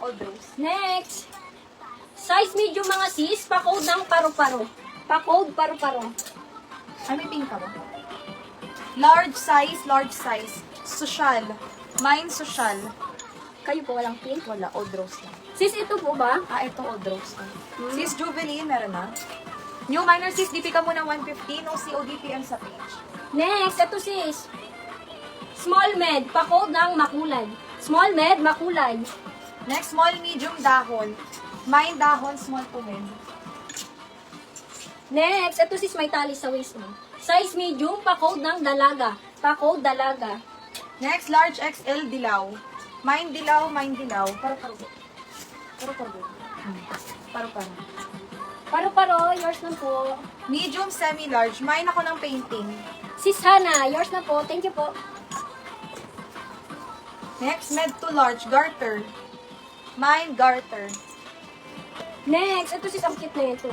All those. Next. Size medium mga sis, pa-code ng paru-paro. Pa-code paru-paro. Ay, may pink ka ba? Large size. Social. Mine social. Kayo po walang pink? Wala, old rose lang. Sis, ito po ba? Ah, ito old rose lang. Sis Jubilee, meron na. New minor sis, DP ka muna 150. No CODPM sa page. Next, ito sis. Small med, pa-code ng makulay. Small med, makulay. Next, small medium dahon. Mine dahon, small to mid. Next, ito sis may tali sa waist mo. Size medium, pa-code ng dalaga. Pa-code dalaga. Next, large XL dilaw. Mine dilaw. Paru-paro. Paru-paro. Paru-paro, yours na po. Medium, semi-large. Mine ako ng painting. Sis Hana, yours na po. Thank you po. Next, med to large, garter. Mine, garter. Next, ito sis ang cute na ito.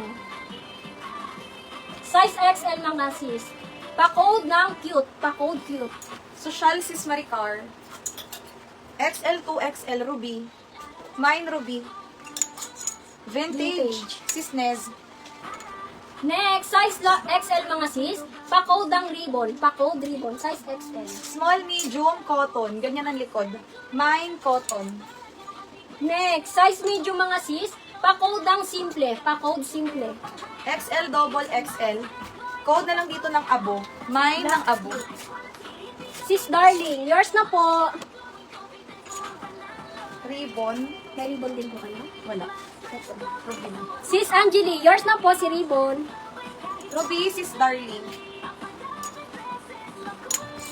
Size XL mga sis. Pa-code ng cute. Pa-code cute. Social, sis Maricar. XL to XL, ruby. Mine, ruby. Vintage. Sis Nez. Next, size XL mga sis. Pa-code ng ribbon. Pa-code ribbon. Size XL. Small, medium, cotton. Ganyan ang likod. Mine, cotton. Next, size medium mga sis. Pa-code ng simple. Pa-code simple. XL, double XL. Code na lang dito ng abo. Mine ng abo. Sis Darling, yours na po. Ribbon. May ribbon din po kayo? Wala. Ruby na. Sis Angeli, yours na po si ribbon. Ruby, sis Darling.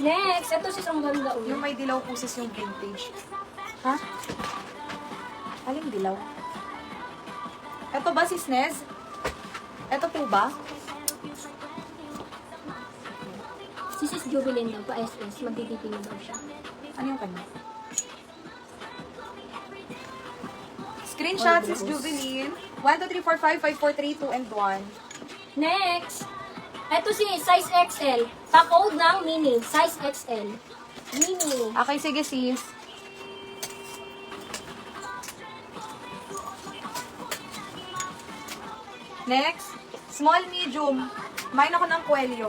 Next, ito sis ang ganda ulit. Yung may dilaw po sis yung vintage. Ha? Aling dilaw? Ito ba sis Nez? Ito po ba? Si Sis Jubilin daw pa SS. Magdidipin daw siya. Ano yung kanya? Screenshot sis Jubilin. 1, 2, 3, 4, 5, 5, 4, 3, 2, and 1. Next, ito si size XL. Pa-code ng mini. Size XL. Mini. Okay, sige sis. Next, small medium. Mine ako ng Coelho.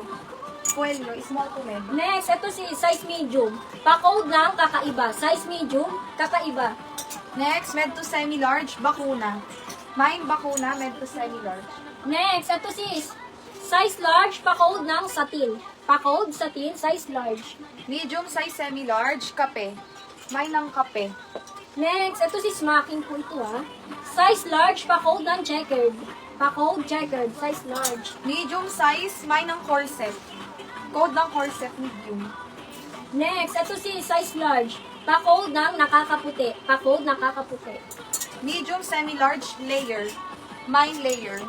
Coelho, small to med. Next, ito si size medium. Pa-code ng kakaiba. Size medium, kakaiba. Next, med to semi-large, bakuna. Mine, bakuna, med to semi-large. Next, ito si size large, pa-code ng satin. Pa-code, satin, size large. Medium size semi-large, kape. Mine ng kape. Next, ito si smacking po ito ha. Size large, pa-code ng checkered. Pa-code, checkered, size large. Medium size, mine ng corset. Code ng corset, medium. Next, ito si size large. Pa-code ng nakakaputi. Pa-code nakakaputi. Medium semi-large, layer. Mine layer.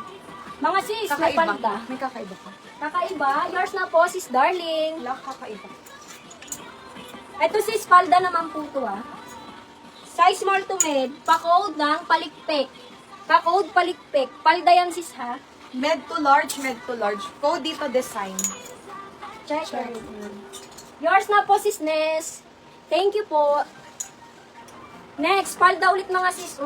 Mga sis, may palda. May kakaiba ka. Kakaiba, yours na po, sis darling. Wala kakaiba. Ito sis, palda naman po ito ah. Size small to mid, pa-code ng palikpik. Pa-code palikpik. Palda yan sis ha. Med to large, med to large. Code dito, design. Check. Yours na po sis Nes. Thank you po. Next, palda ulit mga sis.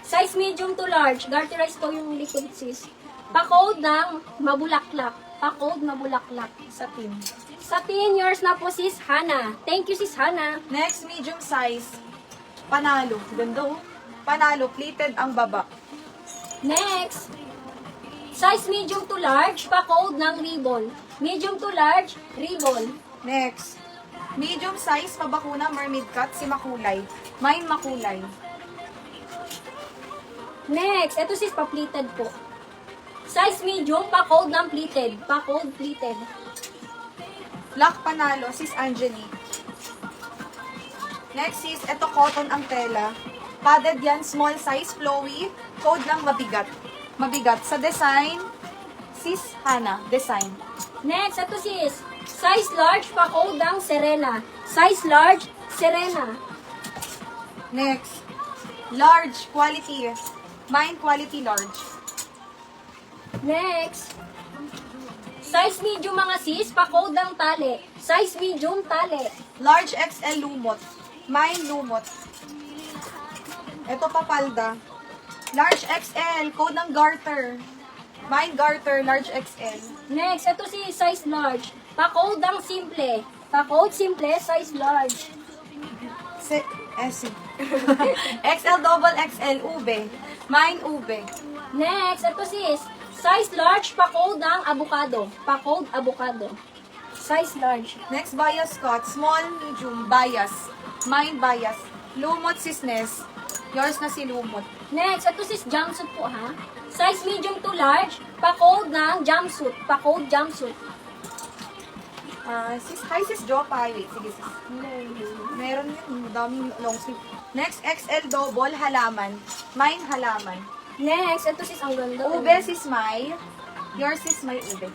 Size medium to large. Garterized to yung likod sis. Pa-code ng mabulaklak. Pa-code mabulaklak. Satin. Satin, yours na po sis Hana. Thank you sis Hana. Next, medium size. Panalo. Ganda oh. Panalo, pleated ang baba. Next, size medium to large, pa-code ng ribbon. Medium to large, ribbon. Next, medium size, pabakuna, mermaid cut, si makulay. Mine makulay. Next, ito sis pa-pleated po. Size medium, pa-code ng pleated. Pa-code pleated. Black panalo, sis Angelique. Next sis, ito cotton ang tela. Padded yan, small size, flowy. Code lang mabigat. Mabigat. Sa design, sis Hana, design. Next, ito sis. Size large, pa-code ng Serena. Size large, Serena. Next, large, quality. Mine quality large. Next. Size medium mga sis, pa-code ng tali. Size medium, tali. Large XL lumot. Mine lumot. Ito pa palda. Large XL, code ng garter. Mine garter, large XL. Next, ito si size large. Pa-code ng simple. Pa-code simple, size large. S. XL double XL, ube. Mine ube. Next, ito sis. Size large, pa-code ng avocado. Pa-code avocado. Size large. Next, bias cut. Small, medium, bias. Mine bias. Lumot, cisnes. Yours na si lumot. Next, ito sis jumpsuit po ha. Size medium to large, pa-code ng jumpsuit. Pa-code jumpsuit. Hi sis Jopay. Wait, sige sis. Meron yun, daming long sleeve. Next, XL double, halaman. Mine, halaman. Next, ito sis ang ganda. Ube, sis May. Yours is my ube.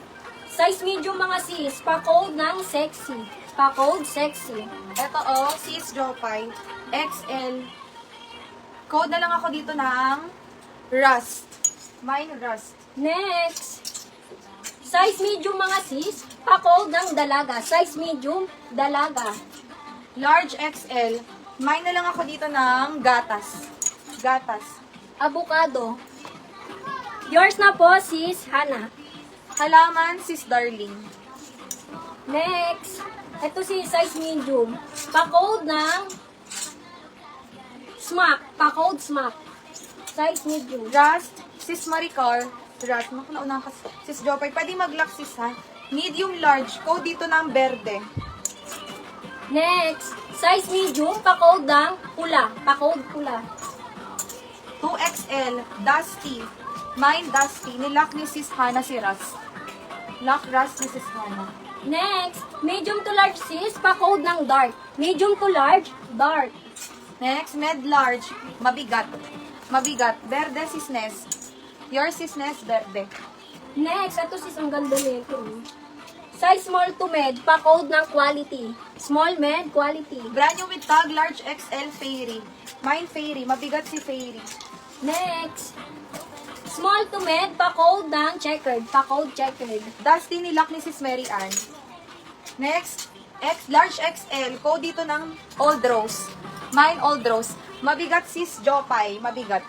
Size medium mga sis, pa-code ng sexy. Pa-code sexy. Ito sis Jopay. XL. Code na lang ako dito ng rust. Mine, rust. Next, size medium mga sis, pa-code ng dalaga. Size medium, dalaga. Large XL. Mine na lang ako dito ng gatas. Gatas. Avocado. Yours na po sis Hana. Halaman, sis Darling. Next, ito si size medium. Pa-code ng smack. Pa-code smack. Size medium. Rust, sis Maricar. Rust, nauna ka. Sis Jopay, pwede mag-lock sis ha. Medium large, code dito ng berde. Next, size medium, pa-code ng pula. Pa-code pula. 2XL, Dusty. Mine, Dusty. Nilock ni sis Hana si Rust. Lock Rust ni sis Hana. Next, medium to large sis, pa-code ng dark. Medium to large, dark. Next, med large, mabigat. Mabigat, berde sis Nes. Your sis Nes, berde. Next, ito sis ang ganda nito. Size small to med, pa-code ng quality. Small med, quality. Brand new with tag, large XL, Fairy. Mine, Fairy. Mabigat si Fairy. Next, small to med, pa-code ng checkered. Pa-code checkered. Dusty nilock ni sis Mary Ann. Next, large XL. Code dito ng Old Rose. Mine, Old Rose. Mabigat sis Jopay. Mabigat.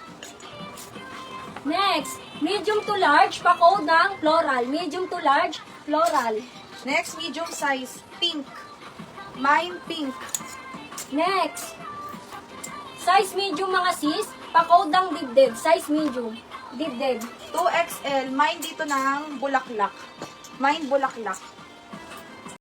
Next, medium to large, pa-code ng floral. Medium to large, floral. Next, medium size. Pink. Mine, pink. Next, size medium mga sis, pa-code ng dibdib. Size medium, dibdib. 2XL. Mine dito ng bulaklak. Mine, bulaklak.